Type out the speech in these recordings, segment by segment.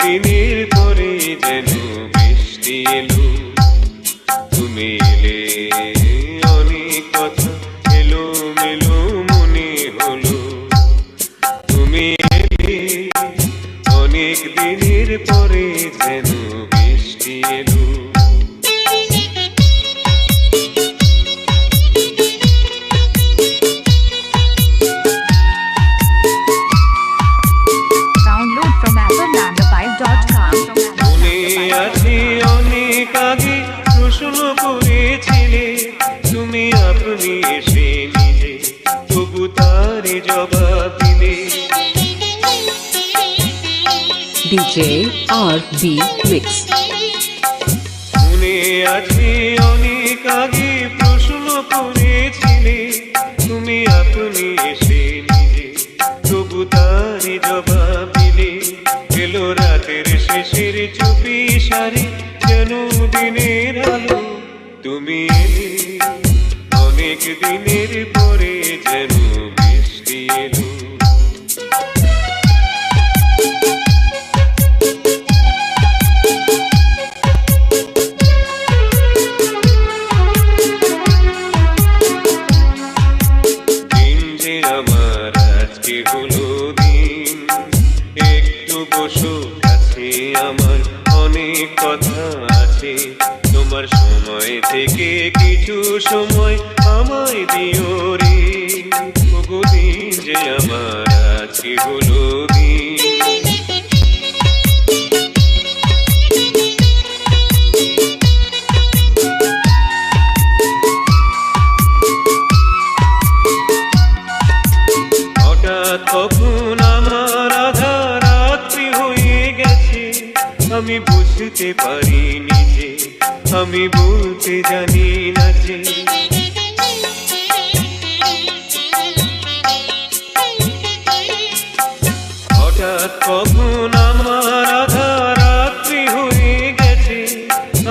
দিনের পরে যেন বৃষ্টি এলো, তুমি এলে অনেক কথা এলো মেলো মনে হলো, তুমি এলে অনেক দিনের পরে যেন বৃষ্টি এলো। মনে আছে অনেক আগে প্রশ্ন করেছিলে তুমি আপনি এসে নিজে, তবু তার জবাব দিলে। DJ RB Mix। মনে আছে অনেক আগে প্রশ্ন করেছিলে তুমি আপনি এসে নিজে, তবু তার জবাব দিলে। এলো রাতের শেষের চুপি সারি যেন দিনের আলো, তুমি এলে অনেক দিনের পরে যেন বৃষ্টি এলো। দিন যে আমার আজকে হলো দিন, একটু বসো কাছে আমার অনেক কথা আছে, তোমার সময় থেকে কিছু সময় আমায় দিও রে। ওগো দিন যে আমার আজকে হলো দিন। হঠাৎ কখন আমার আধা রাত্রি হয়ে গেছে, আমি বুঝতে পারিনি যে, আমি বলতে জানি না যে। হঠাৎ কখন আমার আধা রাত্রি হয়ে গেছে,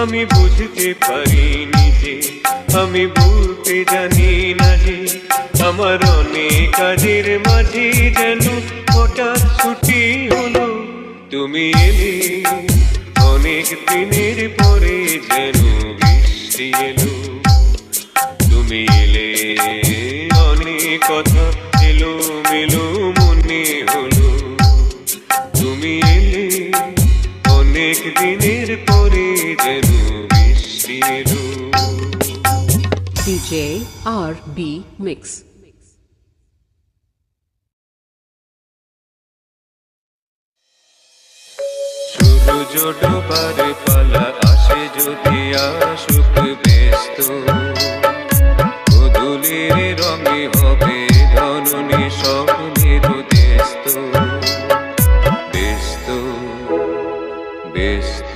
আমি বুঝতে পারিনি যে, আমি বলতে জানি না যে। আমার অনেক কাজের মাঝে যেন হঠাৎ ছুটি হলো, তুমি এলে অনেক দিনের পরে যেন বৃষ্টি এলো, তুমি এলে অনেক কথা এলো মেলো মনে হলো, তুমি এলে অনেক দিনের পরে যেন বৃষ্টি এলো। DJ RB Mix। সূর্য ডোবার পালা আসে যদি আসুক ব্যস্ত, গোধূলির রঙে হবে ধরণী স্বপ্নের দেস্ত, ব্যস্ত ব্যস্ত।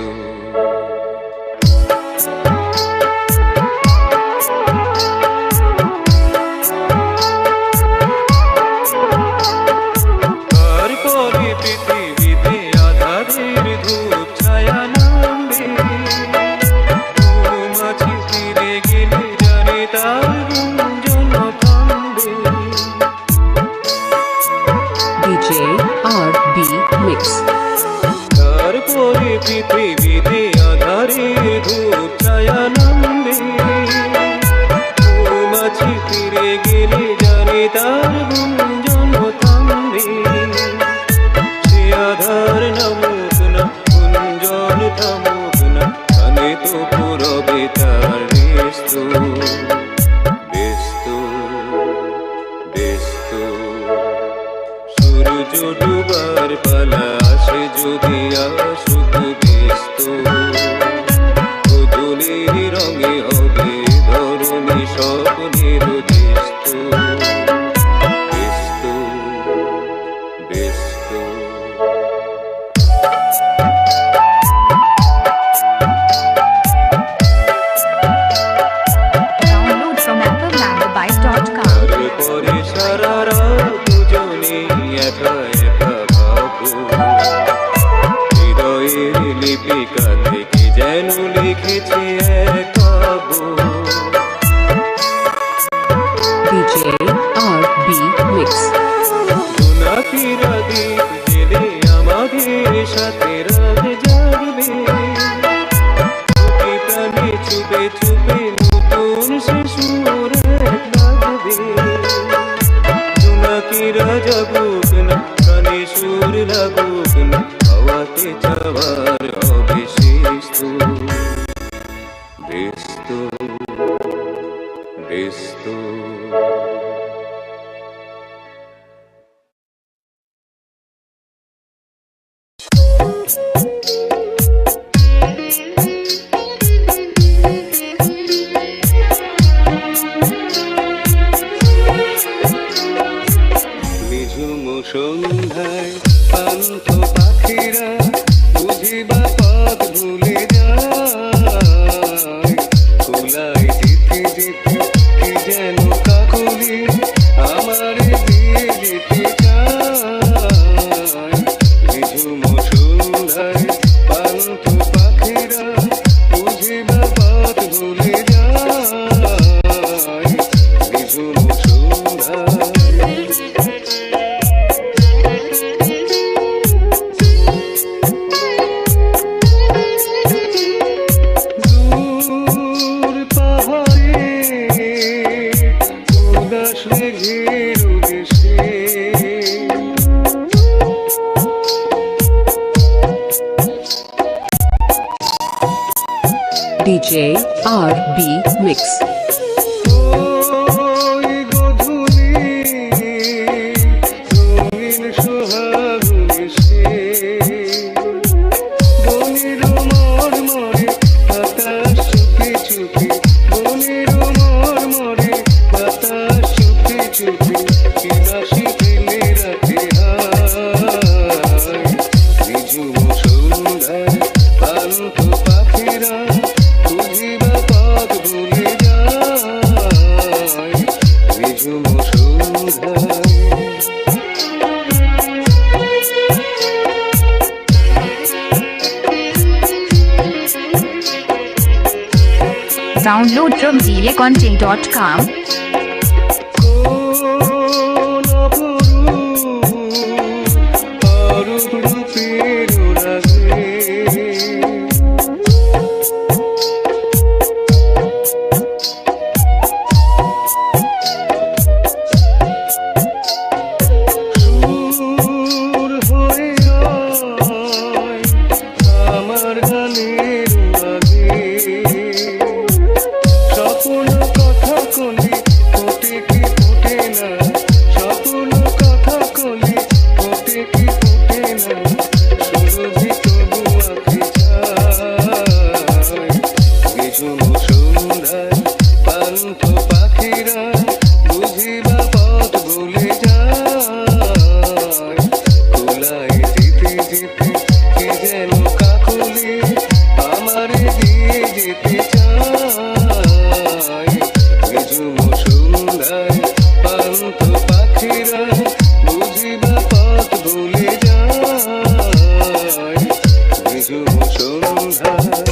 তারপরে পৃথিবীতে আধারের ধূপ ছায়া নামবে, মাঝে ফিরে গেলে জানে তার গুঞ্জন থামবে। DJ RB Mix। তারপরে পৃথিবীতে আধারের ধূপ ছায়া নামবে, মাঝে ফিরে গেলে জানে তার গুঞ্জন থামবে। সে আধার নামুক না গুঞ্জন থামুক না, কানে তো পুরবে তার ব্যস্ত ব্যস্ত ব্যস্ত। সূর্য ডুবার পালা আসে যদি আসুক ব্যস্ত, গোধূলির রঙে হবে ধরণী স্বপ্নের দেস্ত, ব্যস্ত ব্যস্ত। তারপরে সারা রাত দুজনে একা একা ভাবো, হৃদয়ের লিপিকা থেকে যেন লিখেছে এক কাব্য। DJ RB Mix। নাতিরা দিক জেলে আমাদের সাথে আমার অবিশেষ ব্যস্ত ব্যস্ত নিঝুম সন্ধ্যায় পান্থ পাখিরা বুঝিবা পথ ভুলে যায় কুলাই যেতে যেতে কি যেন কাকলি আমারে দিয়ে যেতে চায় নিঝুম সন্ধ্যায় পান্থ পাখিরা বুঝিবা পথ ভুলে যায় নিঝুম সন্ধ্যায় DJ RB Mix. Download from dilecontent.com.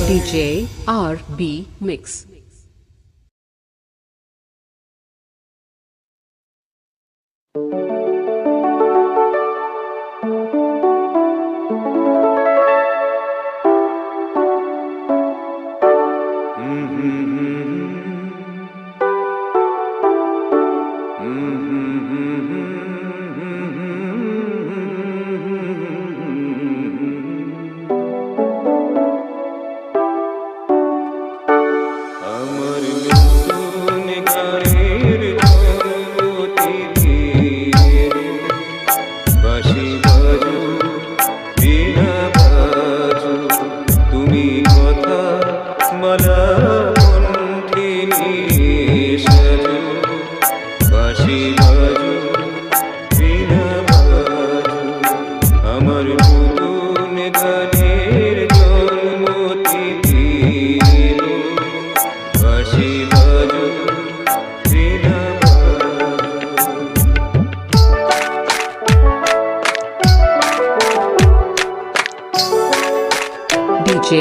DJ RB Mix.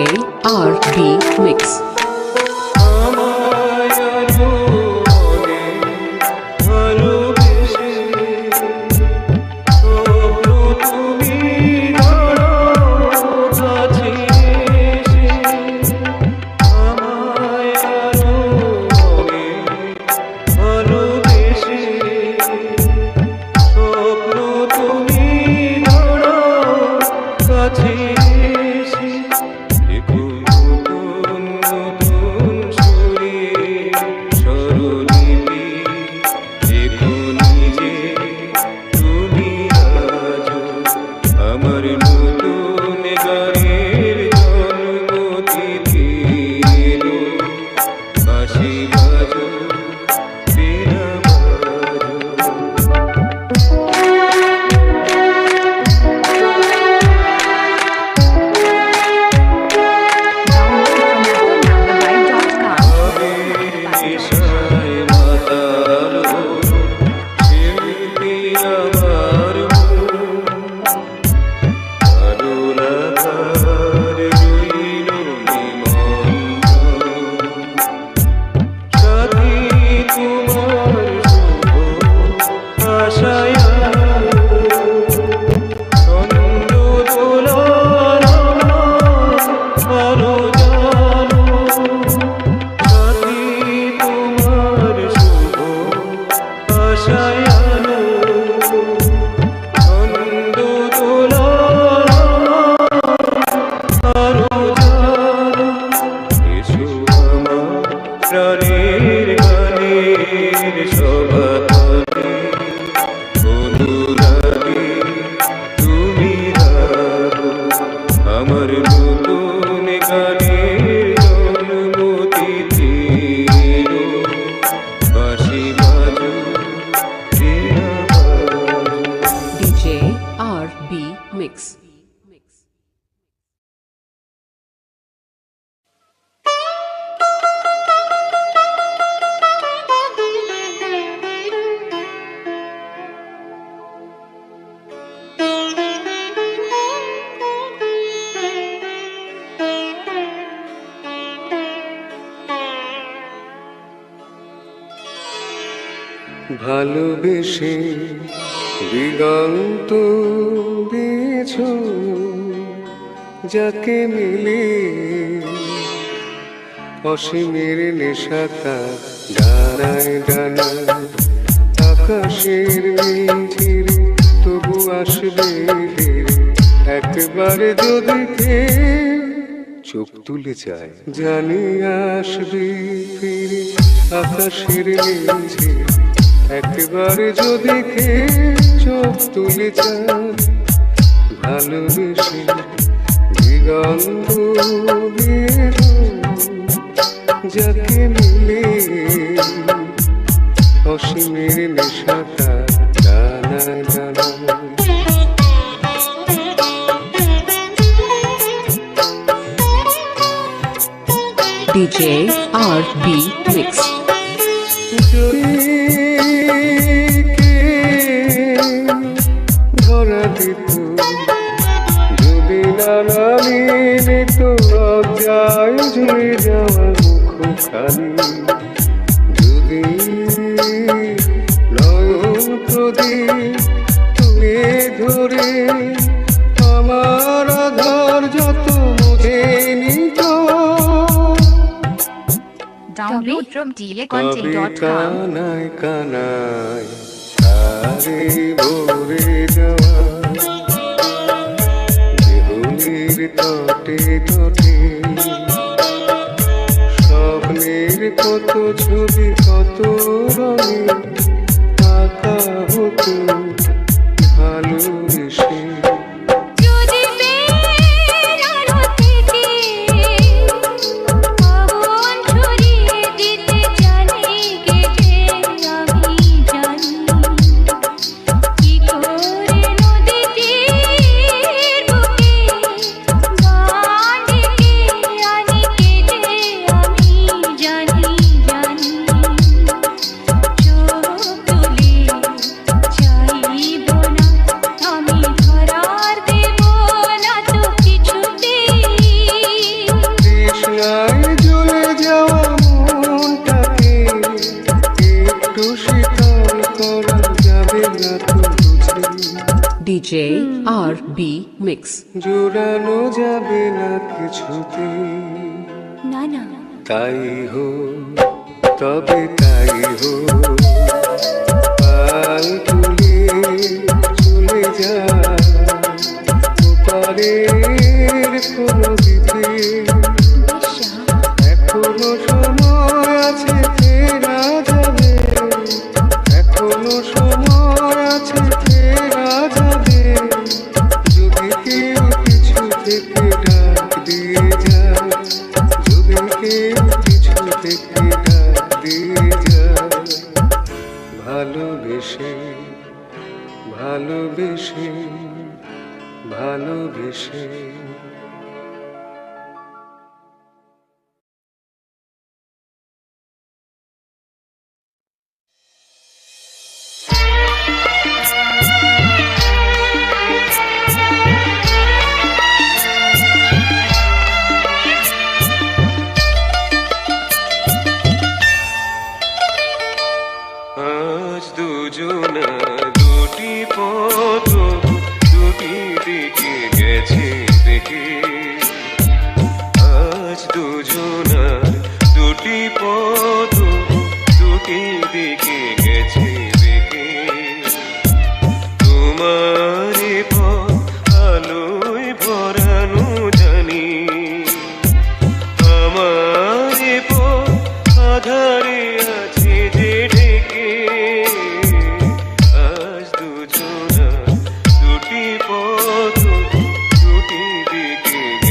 DJ RB Mix. কাছে আমার নতুন গানের জন্মতি ছিল বাঁশি বাজু DJ RB Mix. ভালোবেসে দিগন্ত দিয়েছ যাকে মিলে অসীমের নেশাতা ডানায় ডানায় আকাশের ঝিরে তবু আসবে ফিরে একবার যদি চোখ তুলে যায় জানি আসবে ফিরে আকাশের ঝিরে একবার যদি চোখ তুলে যায় ভালোবেসে দিগন্ত দিয়েছ যাকে মিলে অসীমের নেশাটা ডানায় ডানায় DJ RB Mix. ধরা দিত যদি নানালি নিত লজ্জায় ঝুলে যাওয়া মুখখানি যদি নয়ন প্রদীপ তুলে ধরে আমার আধার যত মুছে নিত Download from কবে DJcontent.com. কানায় কানায় তারে ভরে যাওয়া দেহুলির তটে তটে স্বপ্নের কত ছবি কত রঙে আঁকা হতো ভালোবেসে যদি বেড়ানো থেকে আগুন ছড়িয়ে দিতে জানি কেটে আমি জানি কি করে নদী তীর বুকে গান ডেকে আনি কেটে আমি জানি জানি চোখ তুলে চাইব না আমি ধরার দেব না তো কিছুতেই তৃষ্ণায় জ্বলে যাওয়া মনটাকে একটু শীতল করা যাবে না তো বুঝি DJ RB Mix. জোড়ানো যাবে না কিছুতে না না তাই হো তবে তাই হো পাল তুলে চলে যা ওপারের কোনো দ্বীপে এখনো সময় আছে ফেরা যাবে এখনো সময় আছে ফেরা যাবে যদি কেউ কিছু থেকে ডাক দিয়ে যায় যদি কেউ কিছু থেকে ডাক দিয়ে যায় ভালোবেসে ভালোবেসে ভালোবেসে আজ দুজনা দুটি পথ দুটি দিকে গেছে দেখে আজ দুজনা দুটি পথ দুটি দিকে গেছে দেখে তোমার পথ আলোয় ভরানো জানি আমার পথ আধারে আছে যে ঢেকে আজ দুজনা দুটি পথ দুটি দিকে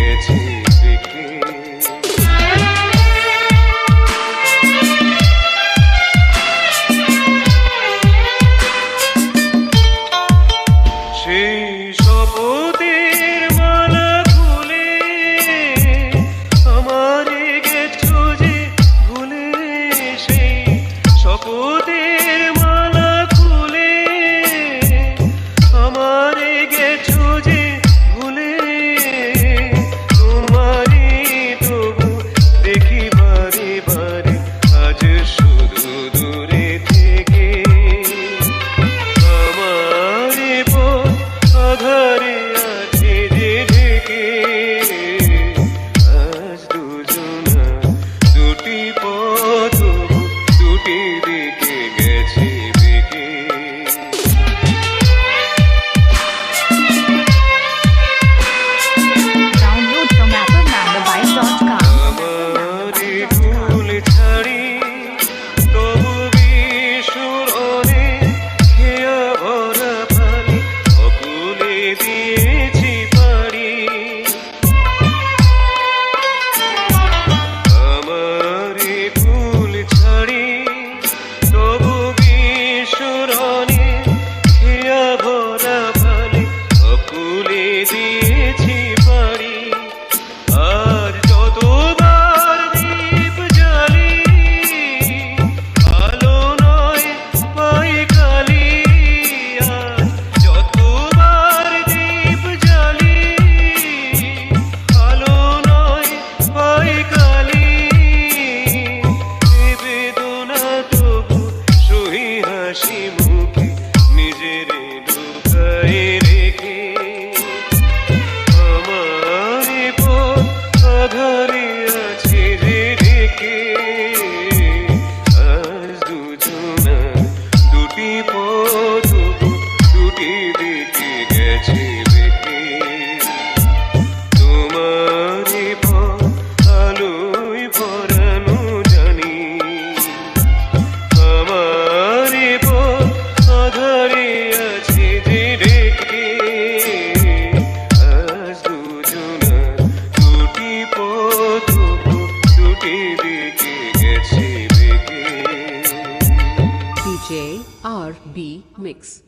R&B Mix.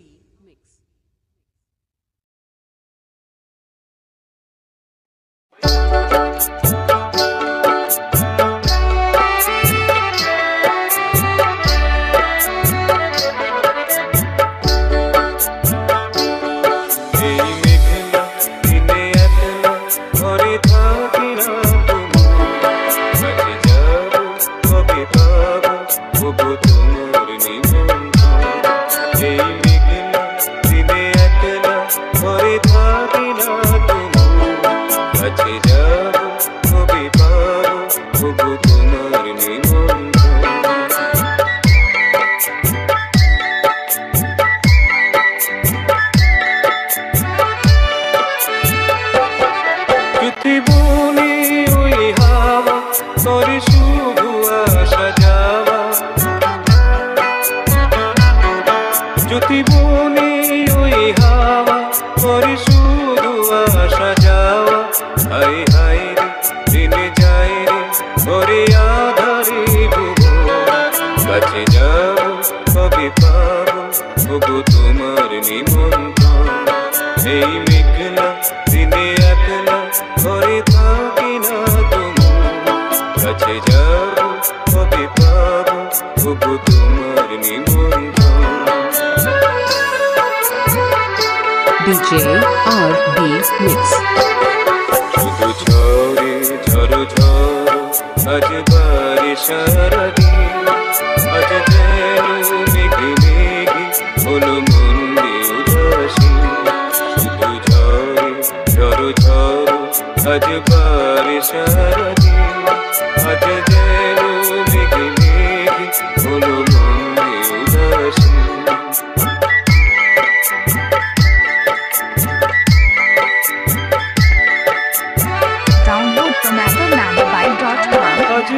এই মেঘলা দিনে একলা ঘরে থাকি না তুমি কাছে যাব কবে পাবো ওগো তোমার নিমন্ত্রণ এই মেঘলা দিনে একলা ঘরে থাকি না তুমি কাছে যাব কবে পাবো ওগো তোমার নিমন্ত্রণ পৃথিবী ওই হাওয়া করে শুধু আসা যাওয়া জ্যোতি বনে ওই হাওয়া করে শুধু আসা যাওয়া হাই হাই রে দিনে যায় রে ঘরে আধারে বুবো কাছে যাব কবে পাবো ওগো তোমার নিমন্ত্রণ এই মেঘলা দিনে একলা ঘরে থাকি না তুমি কাছে যাব কবে পাবো ওগো তোমার নিমন্ত্রণ DJ R&B Mix. শুধু ঝরে ঝড়ো ঝড়ো আজ বারে সারাদিন আজ যেন মেঘে মেঘে হলো মন্দি উদাসী শুধু ঝরে ঝড়ো ঝড়ো আজ বারে সারাদিন আজ যেন মেঘে মেঘে হলো মন্দি উদাসী Download from applemanbyte.com. আজ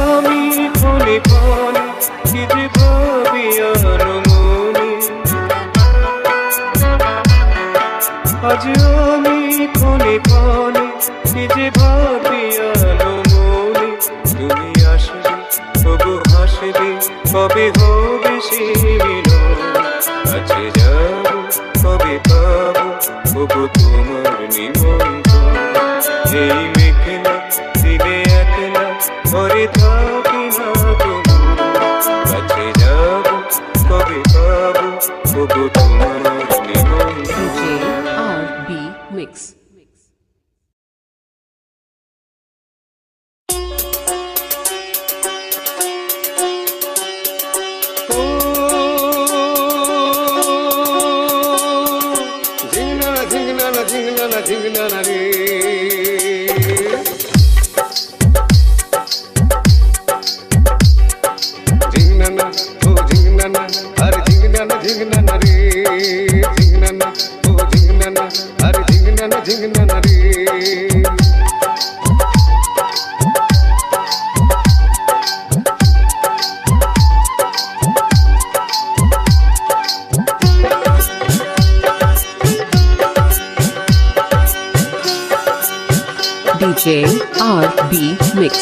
আমি ফোনে ফোনে কি যে ভাবি আর মনে আজ আমি ফোনে ফোনে কি যে ভাবি আর মনে তুমি আসবে তবু হাসবে কবে হবে সে মিলন কাছে যাব কবে পাবো ওগো তোমার নিমন্ত্রণ এই মেঘলা দিনে একলা ঘরে থাকি না তুমি কাছে যাব কবে পাবো ওগো তোমার নিমন্ত্রণ DJ R&B Mix. ও ঝিংনা ঝিংনা না ঝিংনা না ঝিংনা না রে ঝিংনা না ও ঝিংনা না আরে ঝিংনা না ঝিংনা না রে ঝিংনা না ও ঝিংনা না আরে ঝিংনা না ঝিংনা না রে DJ R&B Mix.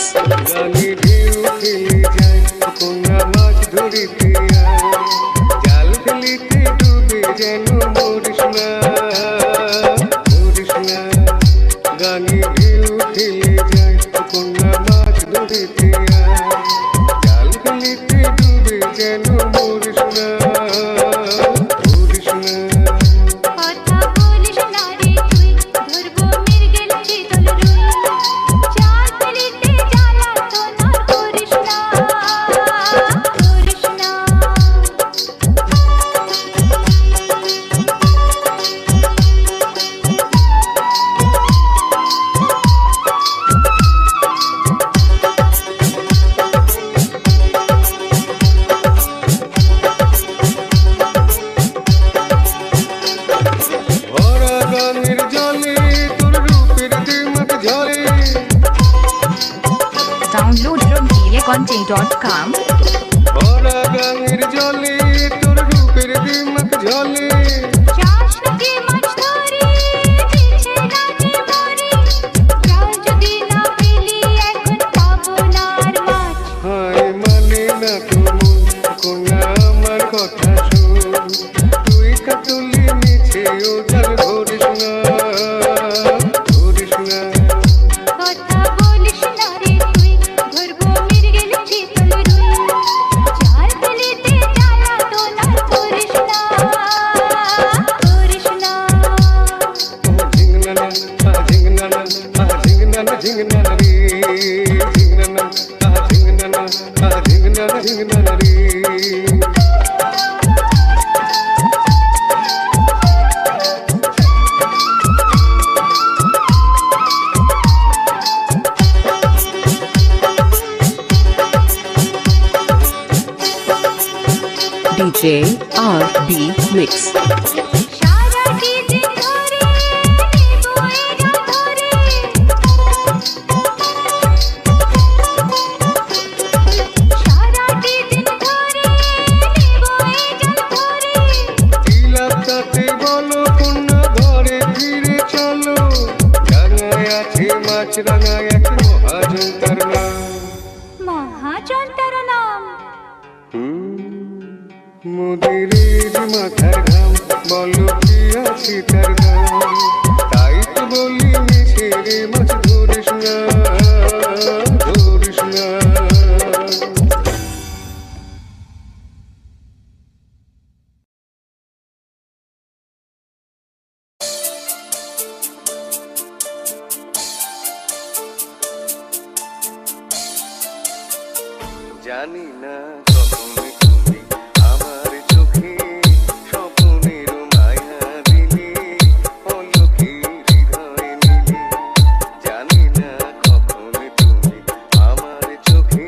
গানে ঢেউ খেলে যায় কোনা মাছ ধরিতে আয় জাল ফেলিতে ডুবে যেন মরিস না মরিস না গানে ঢেউ খেলে যায় কোনা মাছ ধরিতে আয় জাল ফেলিতে ডুবে যেন মরিস না মরিস না কথা বলিস না রে তুই ধরবো মৃগেল চিতল রুই চাঁদ ফেলিতে জ্বালাতন আর করিস না করিস না ভরা গানের জলে তোর রূপের দিমাগ ঝরে Download from DJContent.com. ভরা গানের জলে তোর রূপের দিমাগ ঝলে চাষ নাকি মাছ ধরি দিচ্ছে না যে মরি চাল যদি না পেলি এখন পাবো না আর মাছ হায় মানে না তো মন কোনা আমার কথা শুন তারে তুই ধরবো মির্গেল চিতল রুই চার গলিতে জ্বালা তো না করিস না ঝিংনানা ঝিংনানা ঝিংনানা রে ঝিংনানা ঝিংনানা ঝিংনানা ঝিংনানা রে DJ RB Mix. সারাটি দিন ধরে নেবো এরা ধরে সারাটি দিন ধরে নেবো এরা ধরে তিলাকাতে বলো কন্যা ঘরে ফিরে চলো রাঙায় আছে মাছ রাঙায় এক মহাজন তার নাম মহাজন তার নাম মোদিরের মাথার ঘাম বলো কি আছে তার দাম তাই তো বলি মিশে রে মাছ ধরিস না ধরিস না জানি না কখন তুমি আমার চোখে স্বপ্নের মায়া দিলে অলৌকি হৃদয় নিলে জানি না কখন তুমি আমার চোখে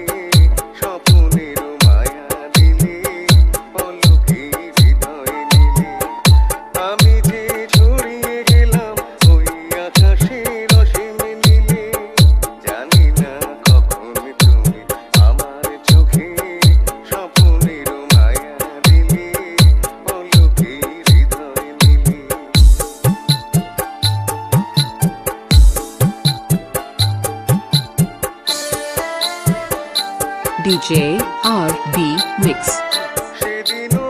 স্বপ্নের মায়া দিলে অলৌকি হৃদয় নিলে আমি যে ছড়িয়ে গেলাম ওই আকাশের অসীম নীলে জানি না কখন তুমি আমার চোখে স্বপ্নের মায়া দিলে অলৌকি হৃদয় নিলে DJ RB Mix. সেদিনও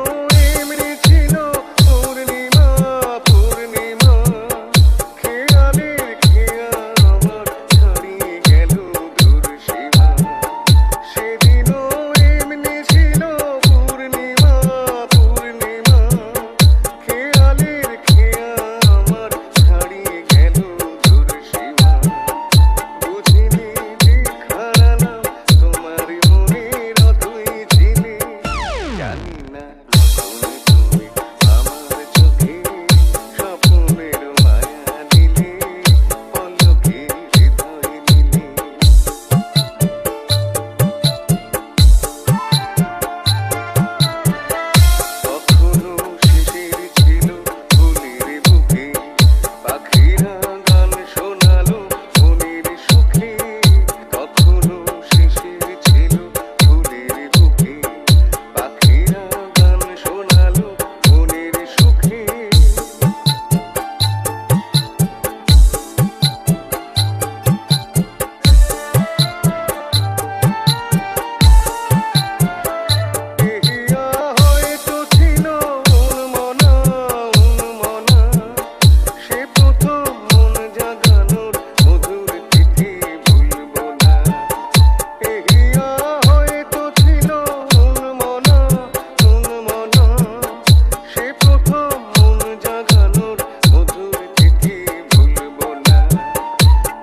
এমনি ছিল পূর্ণিমা পূর্ণিমা খেয়ালের খেয়া আমার ছাড়িয়ে গেল দূর সীমা সেদিনও এমনি ছিল পূর্ণিমা পূর্ণিমা খেয়ালের খেয়া আমার ছাড়িয়ে গেল দূর সীমা বুঝিনি যে খারানা তোমার মনের অথই ছিলে জানি না কখন তুমি আমার চোখে স্বপ্নের মায়া দিলে অলৌকি হৃদয় নিলে কখনো শিশির ছিল ফুলের বুকে পাখিরা গান শোনালো মনের সুখে কখনো শিশির ছিল ফুলের বুকে পাখিরা গান শোনালো মনের সুখে এহিয়া হয়তো ছিল উন্মনা উন্মনা সে প্রথম মন জাগানোর মধুর তিথি ভুলবো না এহিয়া হয়তো ছিল উন্মনা উন্মনা সে প্রথম মন জাগানোর মধুর তিথি ভুলবো না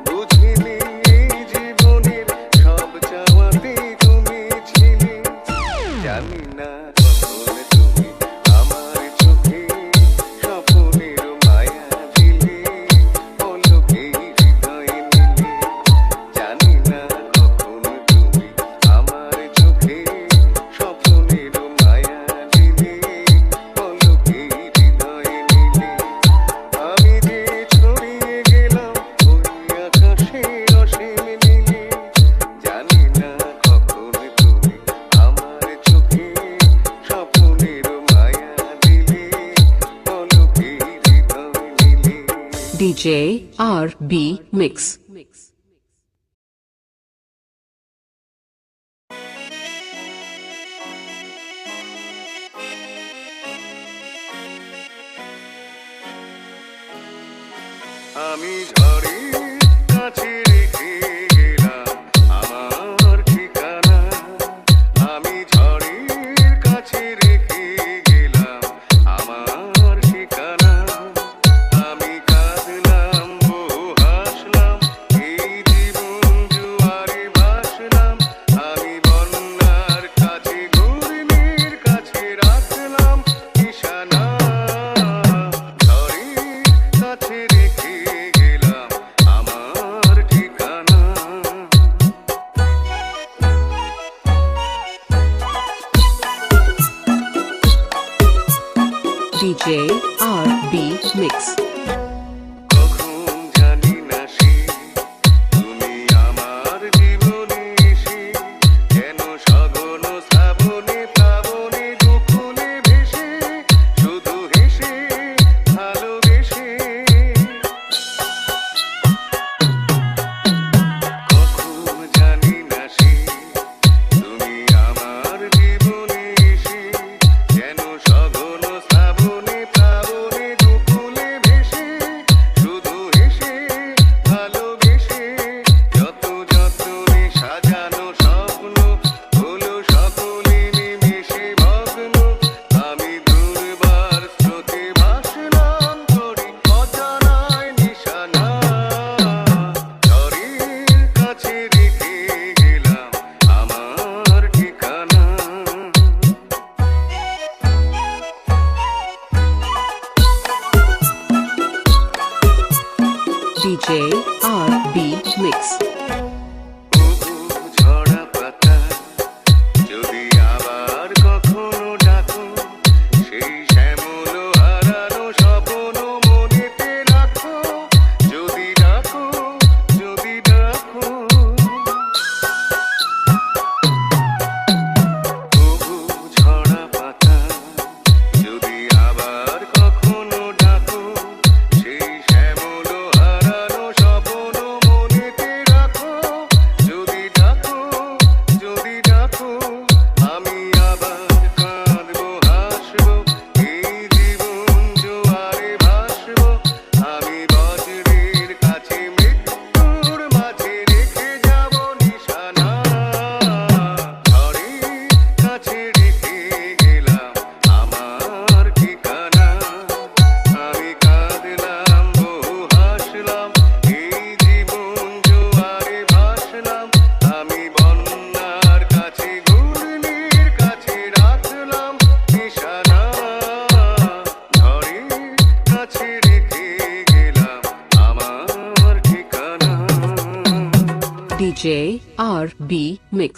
বুঝিনি এই জীবনের সব চাওয়াতেই তুমি ছিলে জানি না কখন তুমি আমার চোখে স্বপ্নের মায়া দিলে অলৌকি হৃদয় নিলে জানি না কখন তুমি আমার চোখে স্বপ্নের মায়া দিলে অলৌকি হৃদয় নিলে আমি যে ছড়িয়ে গেলাম ওই আকাশের অসীম নীলে জানি না কখন তুমি আমার চোখে স্বপ্নের মায়া দিলে অলৌকি হৃদয় নিলে DJ RB Mix. আমি ঝড়ে কাছে রেখে গেলাম DJ RB Mix. কখন জানি না সে তুমি আমার জীবনে এসে কেন সগন শ্রাবণে প্লাবনে দুকুলে ভেসে শুধু হেসে ভালোবেসে কখন জানি না সে তুমি আমার জীবনে এসে কেন সগন শ্রাবণে প্লাবনে দুকুলে ভেসে শুধু হেসে ভালোবেসে যত যতনে সাজানো স্বপ্ন হলো সকলে নিমেষে ভগ্ন আমি দুর্বার স্রোতে ভাসলাম করি অজানায় নিশানা ঝড়ের কাছে রেখে গেলাম আমার ঠিকানা DJ RB Mix. ঝরা পাতা যদি আবার কখনো ডাকো সেই শ্যামল হারানো স্বপ্ন মনেতে রাখো যদি ডাকো যদি ডাকো ঝরা পাতা যদি আবার কখনো ডাকো সেই শ্যামল হারানো স্বপ্ন মনেতে রাখো যদি ডাকো যদি ডাকো আমি আবার কাঁদবো হাসবো এই জীবন জোয়ারে ভাসবো আমি বজ্রের কাছে মৃত্যুর মাঝে রেখে যাব নিশানা ঝড়ের কাছে রেখে গেলাম আমার ঠিকানা আমি কাঁদলাম বহু হাসলাম এই জীবন জোয়ারে ভাসলাম আমি বন্যার কাছে ঘূর্ণির কাছে রাখলাম নিশানা ঝড়ের কাছে রেখে গেলাম আমার ঠিকানা DJ RB Mix.